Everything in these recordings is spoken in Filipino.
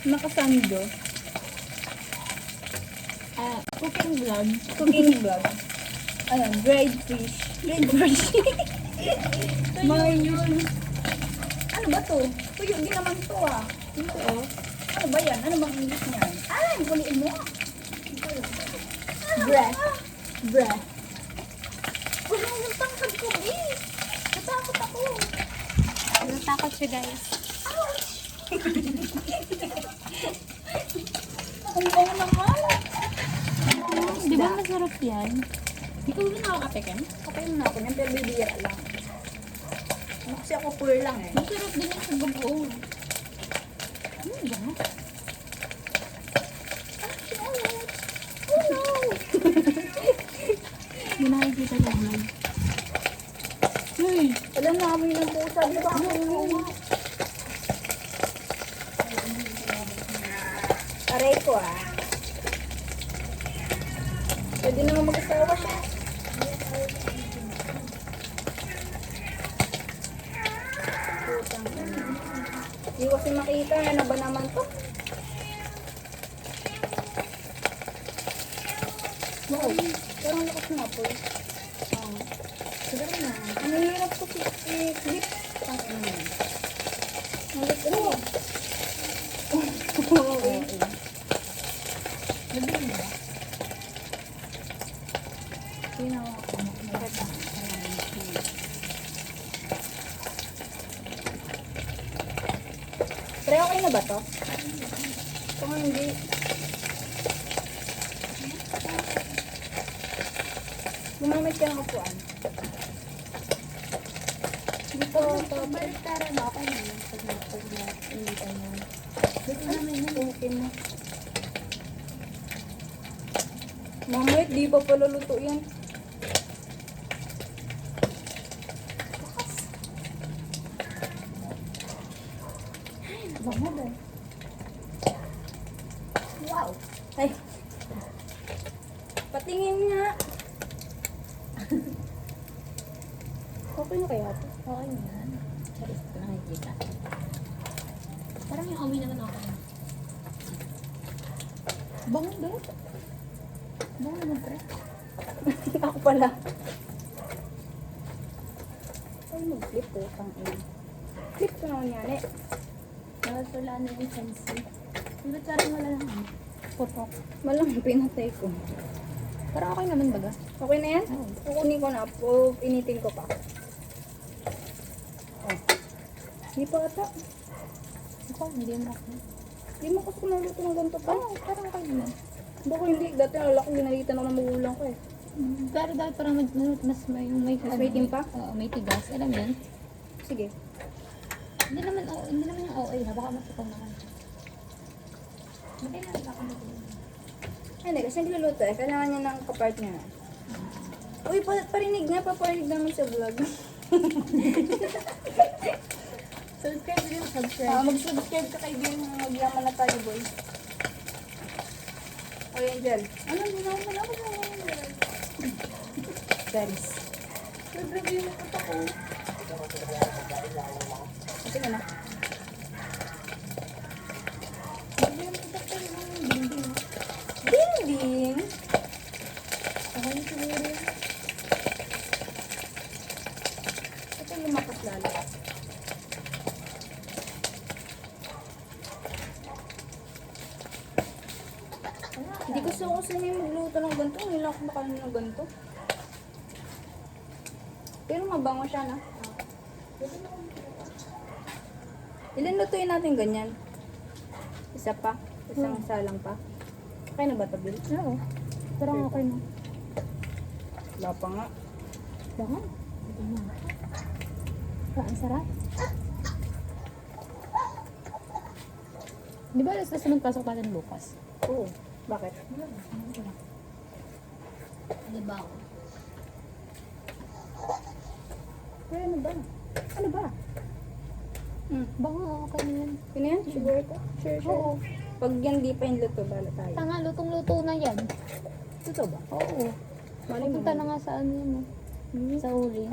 Makasando. Cooking vlog. Cooking vlog. Ano, dried fish. Dried fish. Mga yun. Ano ba to? Tuyo din naman to ah. Ito oh. Ano ba yan? Ano bang English niyan? Ah, kuliin mo. Breath. Breath. Wala yung tangkad ko eh. Natakot ako. Natakot siya, guys. Ang bango naman. Di ba masarap yan? Di ko na nakakape ka? Kape mo na ako yan, pero bibira lang. Ano kasi ako poor lang eh. Masarap din yung sa bagoong. Ano ba? Oh no! Hindi nakikita sa vlog. Hey, alam na kami ng pusa. Di ba ako yung aray ko ah. Pwede naman mag-asawa siya. Putang ina. Hindi kasi makita. Ano ba naman to? Wow. Parang lakas na po. Siguro na. Ang hirap ko i-flip. Ang ina. Malit ko. Okay. Nabili mo ba? Pero okay na ba to? Kung hindi, gumamit ka ng upuan. Dito, Baliktara na ako naman. Pag na-initan mo. Dito namin yun. okay mo. Mamaya, di ba pala luto yan? Bango ba? Wow! Ay! Patingin nga! Okay na kaya ito? Okay na yan. Charis ko nakikita. Parang yung amoy naman ako. Bango ba? Bango naman pre. Ako pala. Ay, mag-flip ko. Pang-in. Flip ko naman yan eh. Tapos wala na yung fancy. Di ba parang wala lang ano? Putok. Malang pinatay ko. Pero okay naman baga. Okay na yan? Oo. Kukunin ko na po. Initin ko pa. Oh. Hindi pa ata. Ako, hindi mo ako. Hindi mo kasi naluto ng ganito pa. Oo, parang okay naman. Bako hindi. Dati nalala ko, ginalitan ako ng magulang ko eh. Pero dahil parang mas may may Mas may timpa? Oo, may tigas. Alam mo yan? Sige. Hindi naman yung OA ha. Baka matukaw naman. Hindi na baka matukaw. Hindi, kasi nagluluto eh. Kailangan niya ng kapartner. Uy, parinig nga. Paparinig namin sa vlog. Subscribe din, subscribe. Mag-subscribe ka kay Bill. Magyaman na tayo, boy. O, Angel. Ano naman ako na Paris. Nag-review mo ko ako. Sige na. Nag-review mo ko ako ng dinding. Ding-ding! Okay na siguro yun. Ito yung lumakas lalo. Hindi ko sa niya magluto ng ganito. Hindi lang ako makain ng ganito. Pero mabango siya na. Ilan lutuin natin ganyan? Isa pa? Isang salang pa? Okay na ba ito, Bill? Oo. Parang okay na. Wala pa nga. Bango. Ang sarap. Di ba alas na magpasok natin bukas? Oo. Bakit? Di ba ako? Pero ano ba? Ano ba? Bango, okay na yan. Yun yan? Sugar ito? Sure. Oo. Pag yan di pa yung luto, bala tayo. Tanga, lutong-luto na yan. Totoo ba? Oo. Mali mo. Pupunta na nga sa ano yun, sa huli.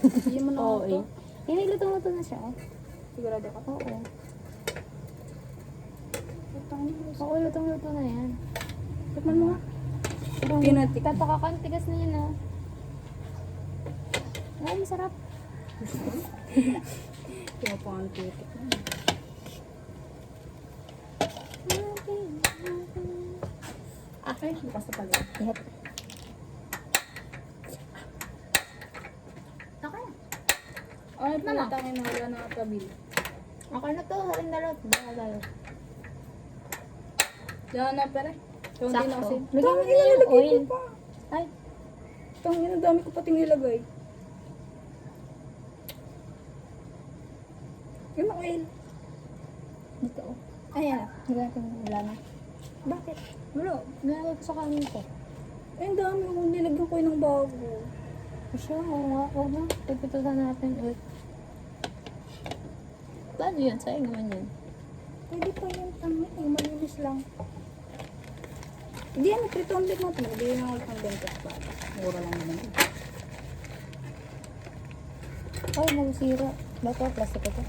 Hindi mo na Oo, ito. eh. Hindi, lutong-luto na siya. Sigurado ka? Oo. Oo, lutong-luto na yan. Tikman mo nga. Parang Pinatik. tatakakan, tigas na yan ah. Oo, masarap. Kaya pa ang titik na. Okay, bukas na pala. Yep. Okay. Ay, putangin na wala na kabil. Okay na to, haring dalot. Baka tayo. Yan na pare. Kunti na kasi. Lagyan mo Dami na yung nilalagay oil. ko pa. Ay, Tangin na dami ko pating nilagay. Yung oil. dito oh. Ayan na. Nagagawin mo, wala na. Bakit? Wala, nilagay ko sa kanin ko. Ay, ang dami ko nilagyan ko ng bago. Siya, oo nga, huwag na. Pagpitusan natin ulit. Paano yun? Sayang naman yun. Pwede pa yung tangin. Ay, malinis lang. Hindi yan, prito ulit natin. Hindi na ulit ang bentes pa. Mura lang naman. Ay, nasira. Bato, plastic ito.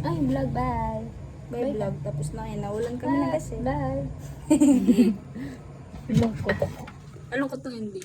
Ay, vlog, bye. By vlog. Tapos na yun. Nawalan kami na kasi. Bye. Vlog ko. Along ko to hindi.